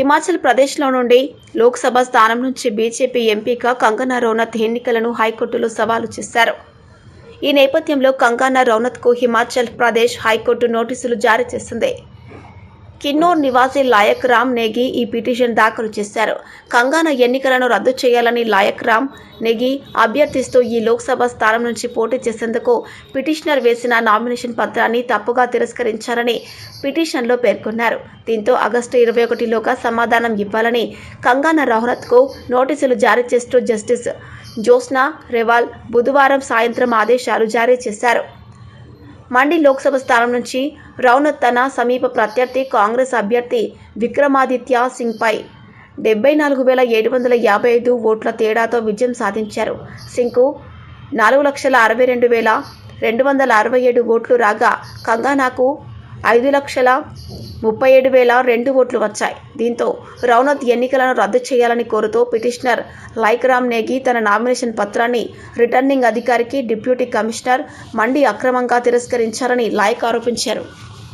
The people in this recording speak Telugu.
హిమాచల్ ప్రదేశ్లో నుండి లోక్సభ స్థానం నుంచి బీజేపీ ఎంపీగా కంగనా రనౌత్ ఎన్నికలను హైకోర్టులో సవాలు చేశారు. ఈ నేపథ్యంలో కంగనా రనౌత్కు హిమాచల్ ప్రదేశ్ హైకోర్టు నోటీసులు జారీ చేసింది. కిన్నౌర్ నివాసి లాయక్ రామ్ నేగి ఈ పిటిషన్ దాఖలు చేశారు. కంగనా ఎన్నికలను రద్దు చేయాలని లాయక్ రామ్ నేగి అభ్యర్థిస్తూ ఈ లోక్సభ స్థానం నుంచి పోటీ చేసేందుకు పిటిషనర్ వేసిన నామినేషన్ పత్రాన్ని తప్పుగా తిరస్కరించారని పిటిషన్లో పేర్కొన్నారు. దీంతో ఆగస్టు 21లోగా సమాధానం ఇవ్వాలని కంగనా రనౌత్కు నోటీసులు జారీ చేస్తూ జస్టిస్ జ్యోత్స్నా రెవాల్ బుధవారం సాయంత్రం ఆదేశాలు జారీ చేశారు. మండి లోక్సభ స్థానం నుంచి రనౌత్ తన సమీప ప్రత్యర్థి కాంగ్రెస్ అభ్యర్థి విక్రమాదిత్య సింగ్పై 74,755 ఓట్ల తేడాతో విజయం సాధించారు. సింగ్కు 4,62,267 ఓట్లు రాగా కంగనాకు 5,37,002 ఓట్లు వచ్చాయి. దీంతో రనౌత్ ఎన్నికలను రద్దు చేయాలని కోరుతూ పిటిషనర్ లాయక్ రామ్ నేగి తన నామినేషన్ పత్రాన్ని రిటర్నింగ్ అధికారికి డిప్యూటీ కమిషనర్ మండి అక్రమంగా తిరస్కరించారని లాయక్ ఆరోపించారు.